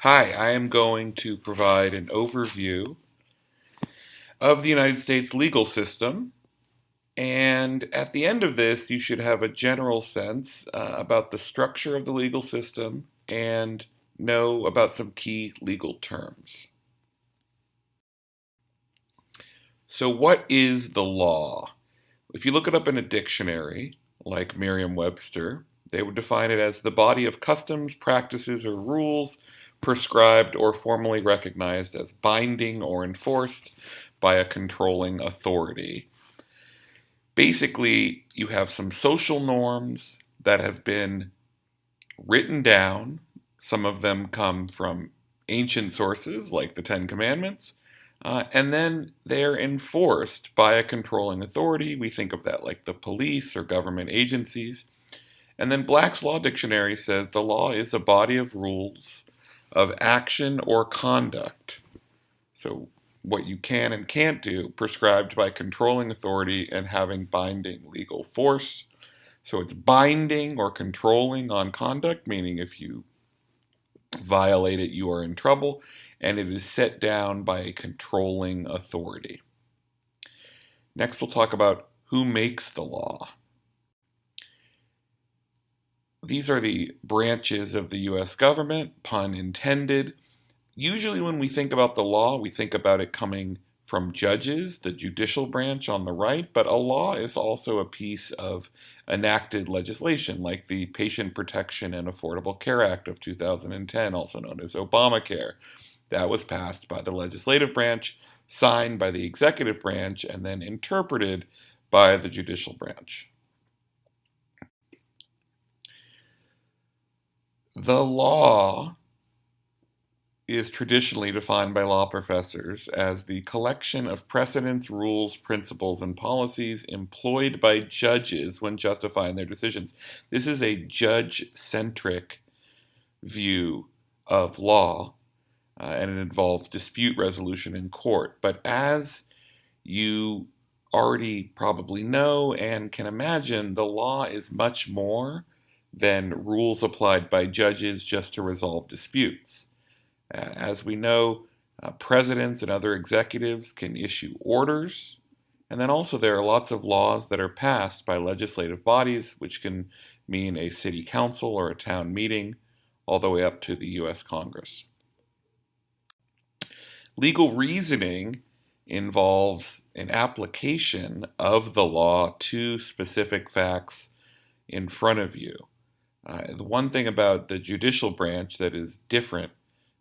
Hi, I am going to provide an overview of the United States legal system. And at the end of this, you should have a general sense about the structure of the legal system and know about some key legal terms. So, what is the law? If you look it up in a dictionary, like Merriam-Webster, they would define it as the body of customs, practices, or rules prescribed or formally recognized as binding or enforced by a controlling authority. Basically, you have some social norms that have been written down. Some of them come from ancient sources like the Ten Commandments, and then they're enforced by a controlling authority. We think of that like the police or government agencies. And then Black's Law Dictionary says the law is a body of rules of action or conduct. So, what you can and can't do, prescribed by controlling authority and having binding legal force. So, it's binding or controlling on conduct, meaning if you violate it, you are in trouble, and it is set down by a controlling authority. Next, we'll talk about who makes the law. These are the branches of the US government, pun intended. Usually, when we think about the law, we think about it coming from judges, the judicial branch on the right, but a law is also a piece of enacted legislation, like the Patient Protection and Affordable Care Act of 2010, also known as Obamacare. That was passed by the legislative branch, signed by the executive branch, and then interpreted by the judicial branch. The law is traditionally defined by law professors as the collection of precedents, rules, principles, and policies employed by judges when justifying their decisions. This is a judge-centric view of law, and it involves dispute resolution in court. But as you already probably know and can imagine, the law is much more than rules applied by judges just to resolve disputes. As we know, presidents and other executives can issue orders, and then also there are lots of laws that are passed by legislative bodies, which can mean a city council or a town meeting, all the way up to the US Congress. Legal reasoning involves an application of the law to specific facts in front of you. The one thing about the judicial branch that is different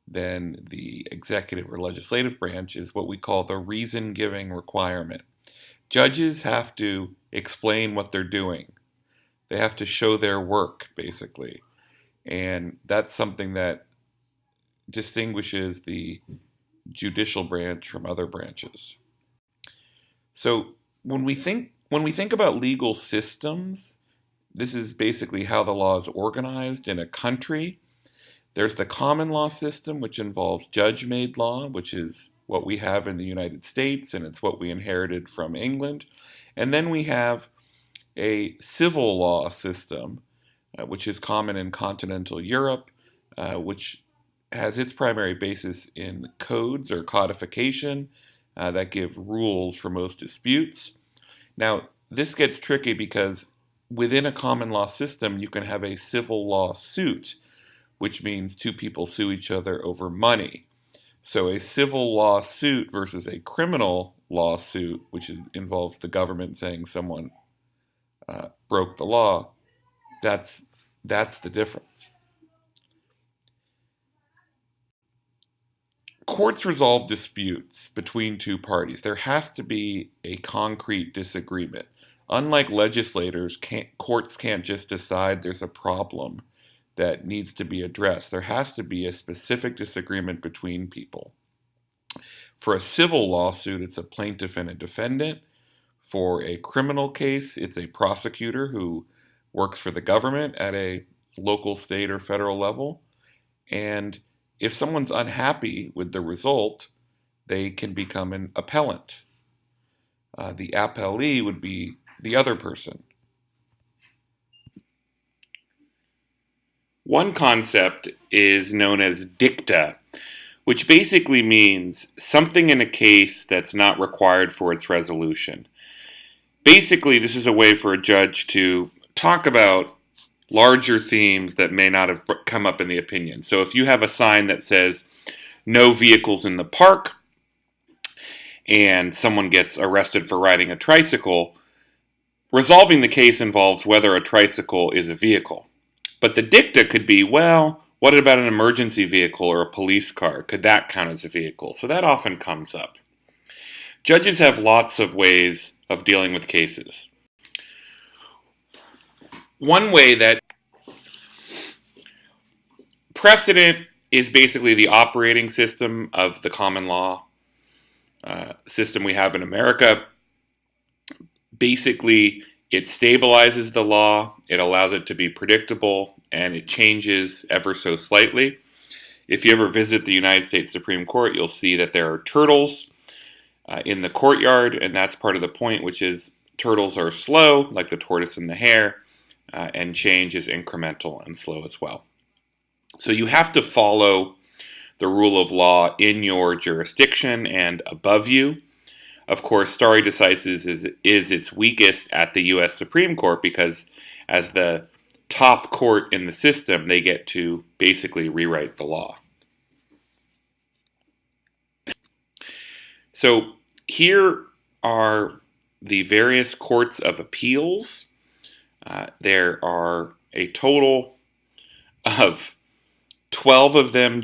than the executive or legislative branch is what we call the reason-giving requirement. Judges have to explain what they're doing. They have to show their work, basically. And that's something that distinguishes the judicial branch from other branches. So when we think about legal systems, this is basically how the law is organized in a country. There's the common law system, which involves judge-made law, which is what we have in the United States, and it's what we inherited from England. And then we have a civil law system, which is common in continental Europe, which has its primary basis in codes or codification that give rules for most disputes. Now, this gets tricky because within a common law system, you can have a civil law suit, which means two people sue each other over money. So a civil lawsuit versus a criminal lawsuit, which involves the government saying someone broke the law, that's the difference. Courts resolve disputes between two parties. There has to be a concrete disagreement. Unlike legislators, courts can't just decide there's a problem that needs to be addressed. There has to be a specific disagreement between people. For a civil lawsuit, it's a plaintiff and a defendant. For a criminal case, it's a prosecutor who works for the government at a local, state, or federal level. And if someone's unhappy with the result, they can become an appellant. The appellee would be the other person. One concept is known as dicta, which basically means something in a case that's not required for its resolution. Basically, this is a way for a judge to talk about larger themes that may not have come up in the opinion. So if you have a sign that says no vehicles in the park and someone gets arrested for riding a tricycle, resolving the case involves whether a tricycle is a vehicle. But the dicta could be, well, what about an emergency vehicle or a police car? Could that count as a vehicle? So that often comes up. Judges have lots of ways of dealing with cases. One way that precedent is basically the operating system of the common law system we have in America. Basically, it stabilizes the law, it allows it to be predictable, and it changes ever so slightly. If you ever visit the United States Supreme Court, you'll see that there are turtles in the courtyard, and that's part of the point, which is turtles are slow, like the tortoise and the hare, and change is incremental and slow as well. So you have to follow the rule of law in your jurisdiction and above you. Of course, stare decisis is its weakest at the U.S. Supreme Court because as the top court in the system, they get to basically rewrite the law. So here are the various courts of appeals. There are a total of 12 of them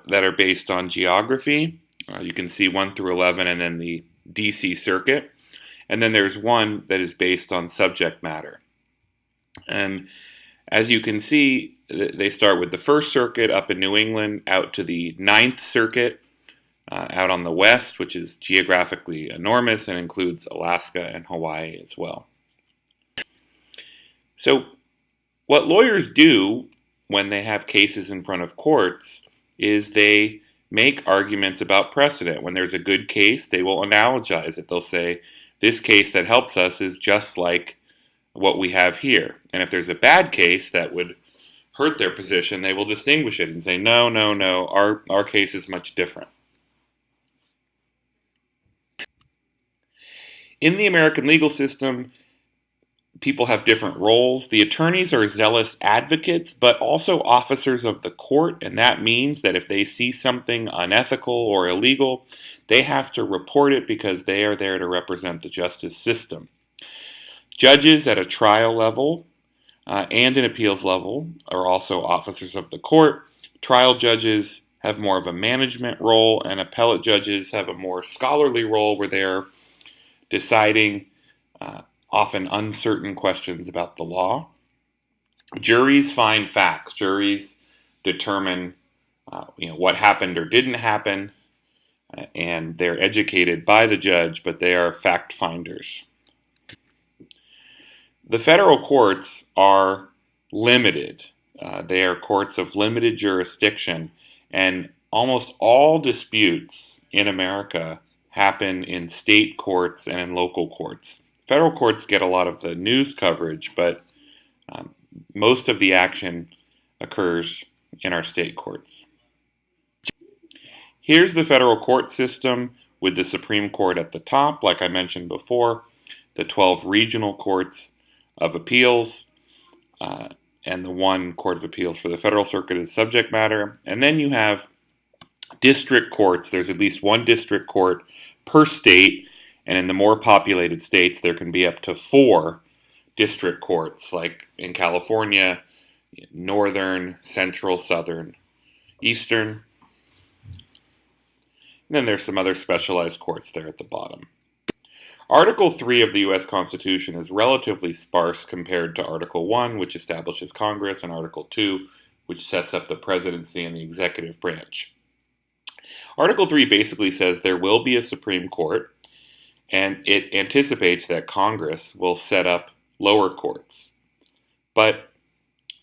that are based on geography. You can see 1 through 11 and then the D.C. Circuit. And then there's one that is based on subject matter. And as you can see, they start with the First Circuit up in New England out to the Ninth Circuit out on the west, which is geographically enormous and includes Alaska and Hawaii as well. So what lawyers do when they have cases in front of courts is they make arguments about precedent. When there's a good case, they will analogize it. They'll say, this case that helps us is just like what we have here. And if there's a bad case that would hurt their position, they will distinguish it and say, no, our case is much different. In the American legal system, people have different roles. The attorneys are zealous advocates, but also officers of the court, and that means that if they see something unethical or illegal, they have to report it because they are there to represent the justice system. Judges at a trial level and an appeals level are also officers of the court. Trial judges have more of a management role, and appellate judges have a more scholarly role where they're deciding often uncertain questions about the law. Juries find facts. Juries determine what happened or didn't happen, and they're educated by the judge, but they are fact finders. The federal courts are limited. They are courts of limited jurisdiction, and almost all disputes in America happen in state courts and in local courts. Federal courts get a lot of the news coverage, but most of the action occurs in our state courts. Here's the federal court system with the Supreme Court at the top, like I mentioned before, the 12 regional courts of appeals, and the one court of appeals for the federal circuit is subject matter. And then you have district courts. There's at least one district court per state, and in the more populated states, there can be up to 4 district courts, like in California, Northern, Central, Southern, Eastern. And then there's some other specialized courts there at the bottom. Article 3 of the U.S. Constitution is relatively sparse compared to Article 1, which establishes Congress, and Article 2, which sets up the presidency and the executive branch. Article 3 basically says there will be a Supreme Court, and it anticipates that Congress will set up lower courts. But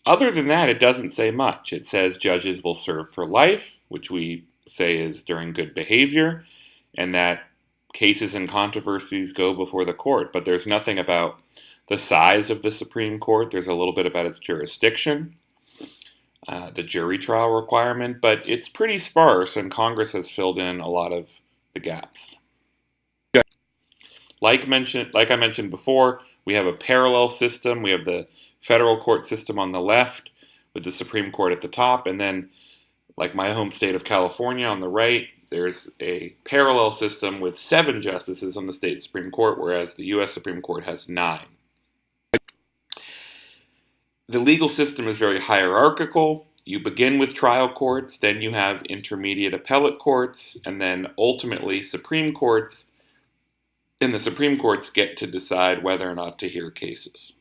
other than that, it doesn't say much. It says judges will serve for life, which we say is during good behavior, and that cases and controversies go before the court. But there's nothing about the size of the Supreme Court. There's a little bit about its jurisdiction. the jury trial requirement, but it's pretty sparse, and Congress has filled in a lot of the gaps. Like I mentioned before, we have a parallel system. We have the federal court system on the left with the Supreme Court at the top, and then, like my home state of California on the right, there's a parallel system with 7 justices on the state Supreme Court, whereas the U.S. Supreme Court has 9. The legal system is very hierarchical. You begin with trial courts, then you have intermediate appellate courts, and then ultimately Supreme Courts. And the Supreme Courts get to decide whether or not to hear cases.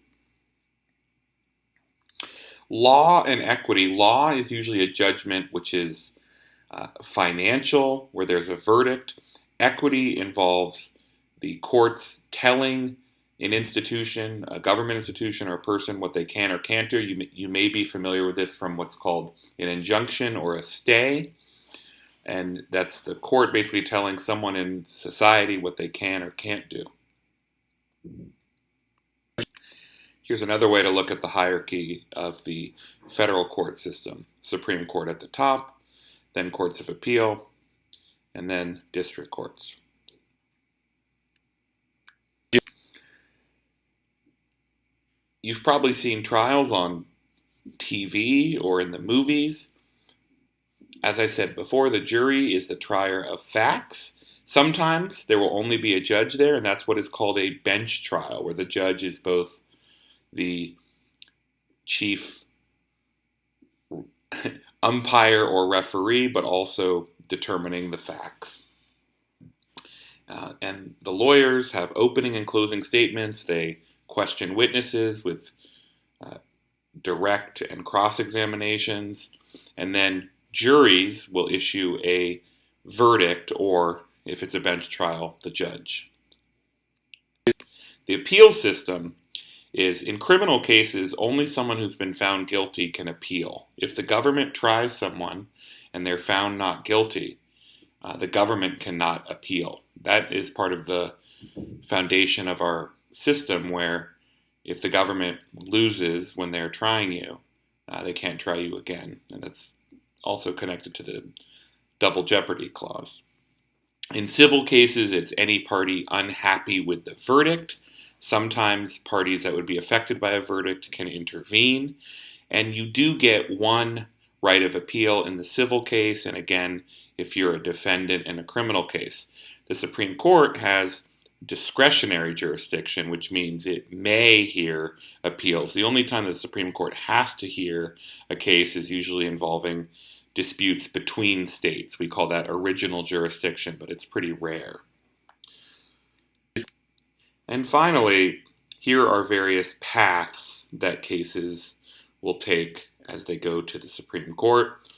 Law and equity. Law is usually a judgment which is financial, where there's a verdict. Equity involves the courts telling an institution, a government institution, or a person what they can or can't do. You may be familiar with this from what's called an injunction or a stay. And that's the court basically telling someone in society what they can or can't do. Here's another way to look at the hierarchy of the federal court system. Supreme Court at the top, then courts of appeal, and then district courts. You've probably seen trials on TV or in the movies. As I said before, the jury is the trier of facts. Sometimes there will only be a judge there, and that's what is called a bench trial, where the judge is both the chief umpire or referee, but also determining the facts. And the lawyers have opening and closing statements. They question witnesses with direct and cross-examinations, and then juries will issue a verdict, or if it's a bench trial, the judge. The appeal system is, in criminal cases, only someone who's been found guilty can appeal. If the government tries someone and they're found not guilty, the government cannot appeal. That is part of the foundation of our system, where if the government loses when they're trying you, they can't try you again. And that's also connected to the double jeopardy clause. In civil cases, it's any party unhappy with the verdict. Sometimes parties that would be affected by a verdict can intervene. And you do get one right of appeal in the civil case, and again, if you're a defendant in a criminal case. The Supreme Court has discretionary jurisdiction, which means it may hear appeals. The only time the Supreme Court has to hear a case is usually involving disputes between states. We call that original jurisdiction, but it's pretty rare. And finally, here are various paths that cases will take as they go to the Supreme Court.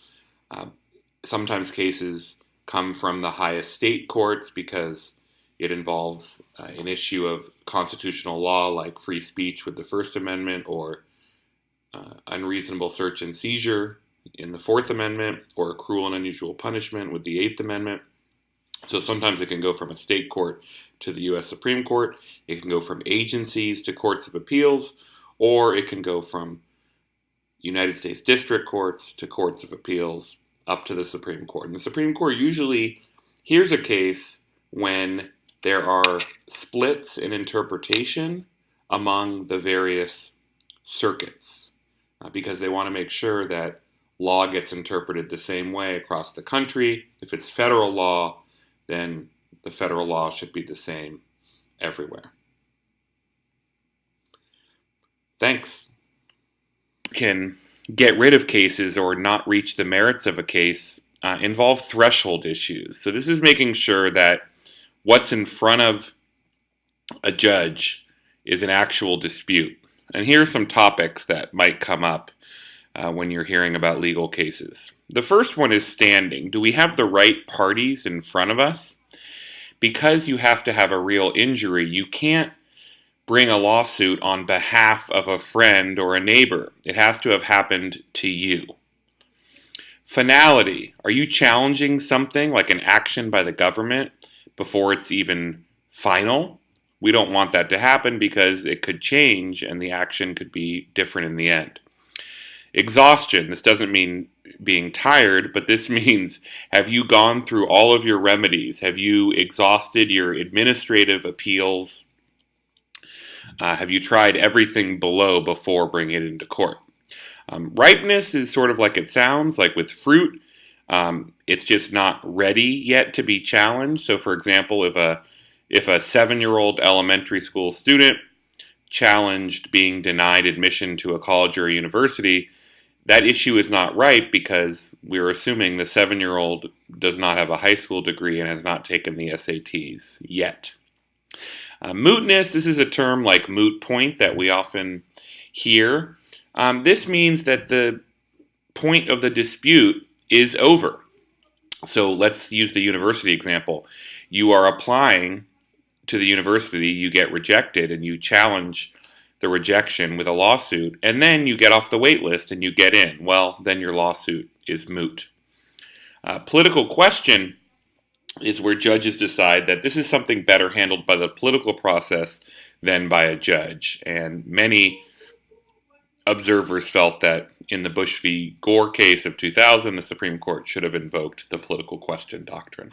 Sometimes cases come from the highest state courts because it involves an issue of constitutional law like free speech with the First Amendment, or unreasonable search and seizure in the Fourth Amendment, or cruel and unusual punishment with the Eighth Amendment. So sometimes it can go from a state court to the U.S. Supreme Court. It can go from agencies to courts of appeals, or it can go from United States district courts to courts of appeals up to the Supreme Court. And the Supreme Court usually hears a case when there are splits in interpretation among the various circuits, because they want to make sure that law gets interpreted the same way across the country. If it's federal law, then the federal law should be the same everywhere. Thanks. Can get rid of cases or not reach the merits of a case involve threshold issues. So this is making sure that what's in front of a judge is an actual dispute. And here are some topics that might come up when you're hearing about legal cases. The first one is standing. Do we have the right parties in front of us? Because you have to have a real injury, you can't bring a lawsuit on behalf of a friend or a neighbor. It has to have happened to you. Finality. Are you challenging something like an action by the government before it's even final? We don't want that to happen because it could change and the action could be different in the end. Exhaustion, this doesn't mean being tired, but this means, have you gone through all of your remedies? Have you exhausted your administrative appeals? Have you tried everything below before bringing it into court? Ripeness is sort of like it sounds, like with fruit. It's just not ready yet to be challenged. So, for example, if a 7-year-old elementary school student challenged being denied admission to a college or a university, that issue is not ripe because we're assuming the 7-year-old does not have a high school degree and has not taken the SATs yet. Mootness, this is a term like moot point that we often hear. This means that the point of the dispute is over. So let's use the university example. You are applying to the university, you get rejected, and you challenge the rejection with a lawsuit, and then you get off the wait list and you get in. Well, then your lawsuit is moot. Political question is where judges decide that this is something better handled by the political process than by a judge. And many observers felt that in the Bush v. Gore case of 2000, the Supreme Court should have invoked the political question doctrine.